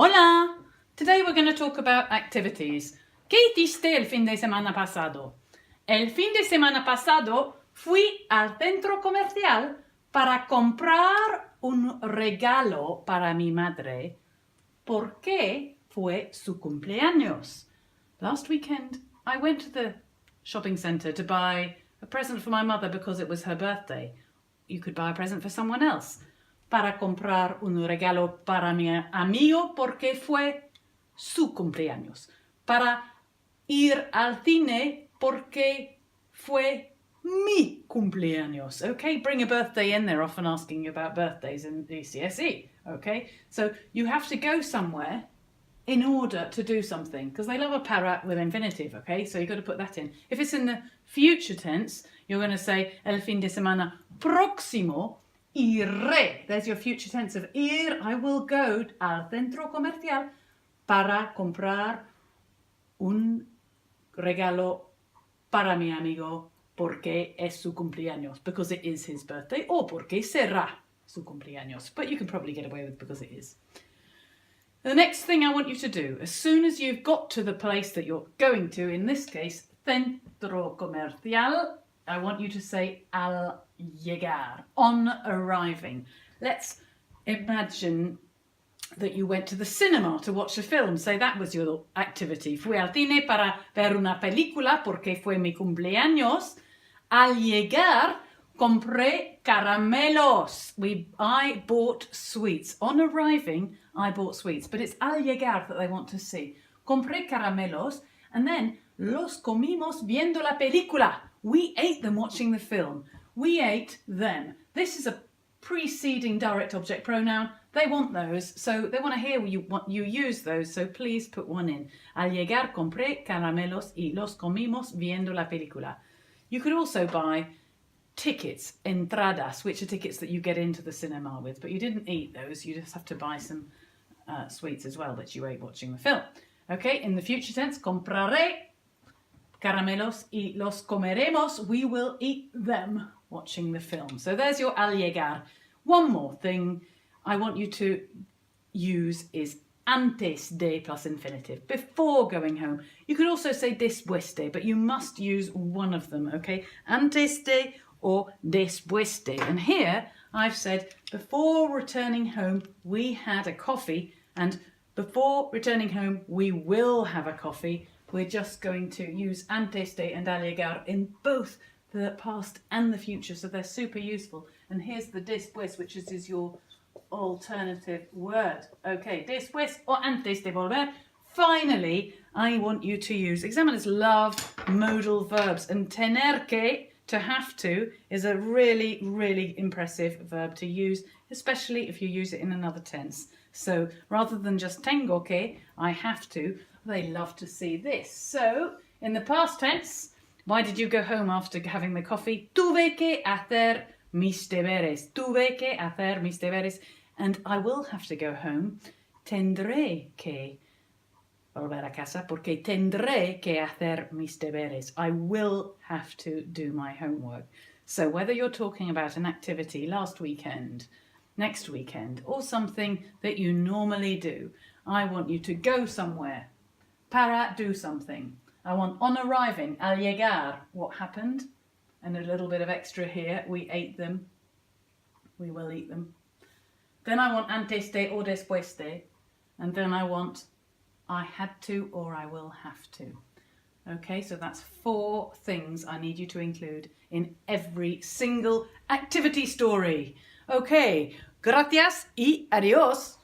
Hola! Today we're going to talk about activities. ¿Qué hiciste el fin de semana pasado? El fin de semana pasado fui al centro comercial para comprar un regalo para mi madre porque fue su cumpleaños. Last weekend I went to the shopping centre to buy a present for my mother because it was her birthday. You could buy a present for someone else. Para comprar un regalo para mi amigo porque fue su cumpleaños. Para ir al cine porque fue mi cumpleaños. Okay, bring a birthday in. They're often asking about birthdays in GCSE. Okay, so you have to go somewhere in order to do something because they love a para with infinitive. Okay, so you've got to put that in. If it's in the future tense, you're going to say el fin de semana próximo iré. There's your future tense of ir. I will go al centro comercial para comprar un regalo para mi amigo porque es su cumpleaños, because it is his birthday, or porque será su cumpleaños. But you can probably get away with because it is. The next thing I want you to do, as soon as you've got to the place that you're going to, in this case, centro comercial, I want you to say al llegar, on arriving. Let's imagine that you went to the cinema to watch a film. Say that was your activity. Fui al cine para ver una película porque fue mi cumpleaños. Al llegar, compré caramelos. I bought sweets. On arriving, I bought sweets. But it's al llegar that they want to see. Compré caramelos and then los comimos viendo la película. We ate them watching the film. We ate them. This is a preceding direct object pronoun. They want those, so they want to hear you use those, so please put one in. Al llegar compré caramelos y los comimos viendo la película. You could also buy tickets, entradas, which are tickets that you get into the cinema with, but you didn't eat those. You just have to buy some sweets as well that you ate watching the film. Okay, in the future tense, compraré caramelos y los comeremos. We will eat them watching the film. So there's your al llegar. One more thing I want you to use is antes de plus infinitive, before going home. You could also say después de, but you must use one of them, okay? Antes de or después de. And here I've said before returning home we had a coffee, and before returning home we will have a coffee. We're just going to use antes de and al llegar in both the past and the future, so they're super useful. And here's the después, which is your alternative word. Okay, después or antes de volver. Finally, I want you to use, examiners love modal verbs, and tener que, to have to, is a really, really impressive verb to use, especially if you use it in another tense. So rather than just tengo que, I have to, they love to see this. So in the past tense, why did you go home after having the coffee? Tuve que hacer mis deberes. Tuve que hacer mis deberes. And I will have to go home. Tendré que volver a casa porque tendré que hacer mis deberes. I will have to do my homework. So whether you're talking about an activity last weekend, next weekend, or something that you normally do, I want you to go somewhere. Para do something. I want on arriving, al llegar, what happened? And a little bit of extra here, we ate them. We will eat them. Then I want antes de or después de. And then I want I had to or I will have to. Okay, so that's 4 things I need you to include in every single activity story. Okay, gracias y adiós.